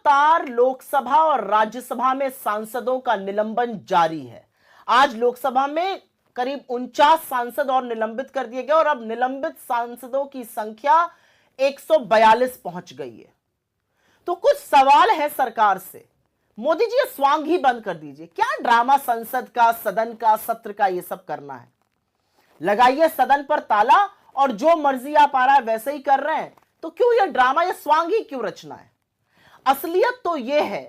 लगातार लोकसभा और राज्यसभा में सांसदों का निलंबन जारी है। आज लोकसभा में करीब 49 सांसद और निलंबित कर दिए गए और अब निलंबित सांसदों की संख्या 142 पहुंच गई है। तो कुछ सवाल है सरकार से, मोदी जी ये स्वांग ही बंद कर दीजिए। क्या ड्रामा संसद का, सदन का, सत्र का ये सब करना है? लगाइए सदन पर ताला और जो मर्जी आप आ रहा है वैसे ही कर रहे हैं। तो क्यों ये ड्रामा, ये स्वांग ही क्यों रचना है? असलियत तो यह है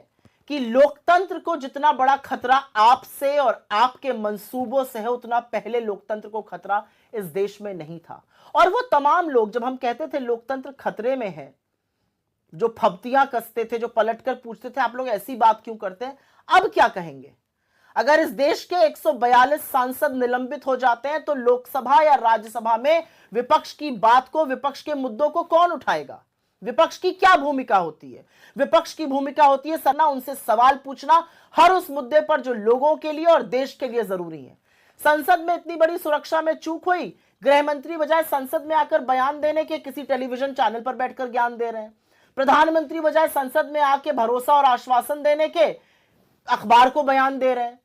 कि लोकतंत्र को जितना बड़ा खतरा आपसे और आपके मंसूबों से है, उतना पहले लोकतंत्र को खतरा इस देश में नहीं था। और वो तमाम लोग, जब हम कहते थे लोकतंत्र खतरे में है, जो फब्तियां कसते थे, जो पलटकर पूछते थे आप लोग ऐसी बात क्यों करते हैं, अब क्या कहेंगे? अगर इस देश के 142 सांसद निलंबित हो जाते हैं तो लोकसभा या राज्यसभा में विपक्ष की बात को, विपक्ष के मुद्दों को कौन उठाएगा? विपक्ष की क्या भूमिका होती है? विपक्ष की भूमिका होती है सरना, उनसे सवाल पूछना हर उस मुद्दे पर जो लोगों के लिए और देश के लिए जरूरी है। संसद में इतनी बड़ी सुरक्षा में चूक हुई, गृह मंत्री बजाय संसद में आकर बयान देने के किसी टेलीविजन चैनल पर बैठकर ज्ञान दे रहे हैं। प्रधानमंत्री बजाय संसद में आके भरोसा और आश्वासन देने के अखबार को बयान दे रहे हैं।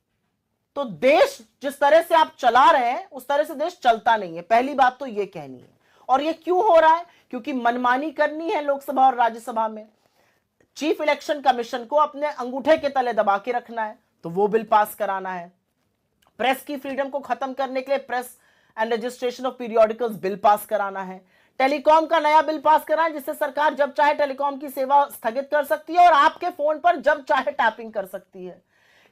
तो देश जिस तरह से आप चला रहे हैं उस तरह से देश चलता नहीं है। पहली बात तो यह कहनी है। और यह क्यों हो रहा है? क्योंकि मनमानी करनी है लोकसभा और राज्यसभा में। चीफ इलेक्शन कमीशन को अपने अंगूठे के तले दबा के रखना है तो वो बिल पास कराना है। प्रेस की फ्रीडम को खत्म करने के लिए press and registration of periodicals bill pass कराना है। टेलीकॉम का नया बिल पास कराएं जिससे सरकार जब चाहे टेलीकॉम की सेवा स्थगित कर सकती है और आपके फोन पर जब चाहे टैपिंग कर सकती है।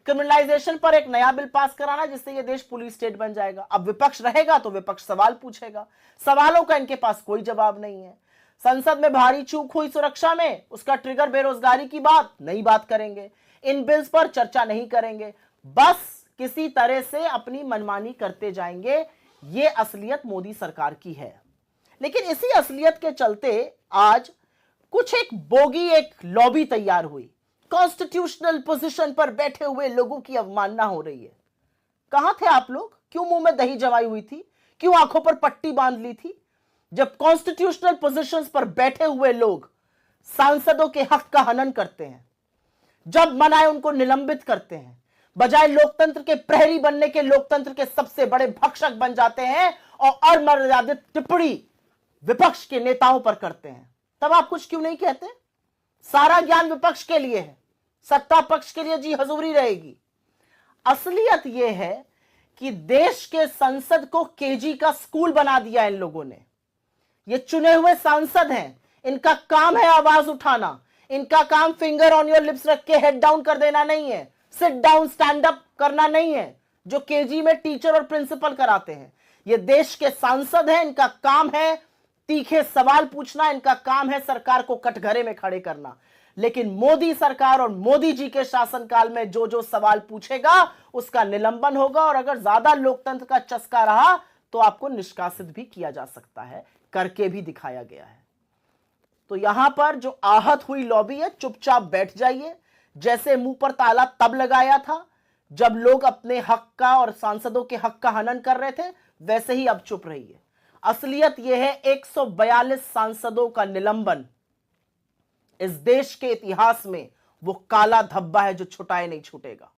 क्रिमिनलाइजेशन पर एक नया बिल पास कराना जिससे यह देश पुलिस स्टेट बन जाएगा। अब विपक्ष रहेगा तो विपक्ष सवाल पूछेगा, सवालों का इनके पास कोई जवाब नहीं है। संसद में भारी चूक हुई सुरक्षा में, उसका ट्रिगर बेरोजगारी की बात, नई बात करेंगे। इन बिल्स पर चर्चा नहीं करेंगे, बस किसी तरह से अपनी मनमानी करते जाएंगे। ये असलियत मोदी सरकार की है। लेकिन इसी असलियत के चलते आज कुछ एक बोगी, एक लॉबी तैयार हुई। कॉन्स्टिट्यूशनल पोजीशन पर बैठे हुए लोगों की अवमानना हो रही है। कहां थे आप लोग? क्यों मुंह में दही जमाई हुई थी? क्यों आंखों पर पट्टी बांध ली थी? जब कॉन्स्टिट्यूशनल पोजीशंस पर बैठे हुए लोग सांसदों के हक का हनन करते हैं, जब मन आए उनको निलंबित करते हैं, बजाय लोकतंत्र के प्रहरी बनने के लोकतंत्र के सबसे बड़े भक्षक बन जाते हैं और अमर्यादित टिप्पणी विपक्ष के नेताओं पर करते हैं, तब आप कुछ क्यों नहीं कहते? सारा ज्ञान विपक्ष के लिए है, सत्ता पक्ष के लिए जी हजूरी रहेगी। असलियत यह है कि देश के संसद को केजी का स्कूल बना दिया इन लोगों ने। ये चुने हुए सांसद हैं, इनका काम है आवाज उठाना, इनका काम फिंगर ऑन योर लिप्स रख के हेड डाउन कर देना नहीं है, सिट डाउन स्टैंड अप करना नहीं है, जो केजी में टीचर और प्रिंसिपल कराते हैं। ये देश के सांसद हैं, इनका काम है तीखे सवाल पूछना, इनका काम है सरकार को कटघरे में खड़े करना। लेकिन मोदी सरकार और मोदी जी के शासनकाल में जो जो सवाल पूछेगा उसका निलंबन होगा, और अगर ज्यादा लोकतंत्र का चस्का रहा तो आपको निष्कासित भी किया जा सकता है, करके भी दिखाया गया है। तो यहां पर जो आहत हुई लॉबी है, चुपचाप बैठ जाइए। जैसे मुंह पर ताला तब लगाया था जब लोग अपने हक का और सांसदों के हक का हनन कर रहे थे, वैसे ही अब चुप रहिए। असलियत यह है 142 सांसदों का निलंबन इस देश के इतिहास में वो काला धब्बा है जो छुटाए नहीं छूटेगा।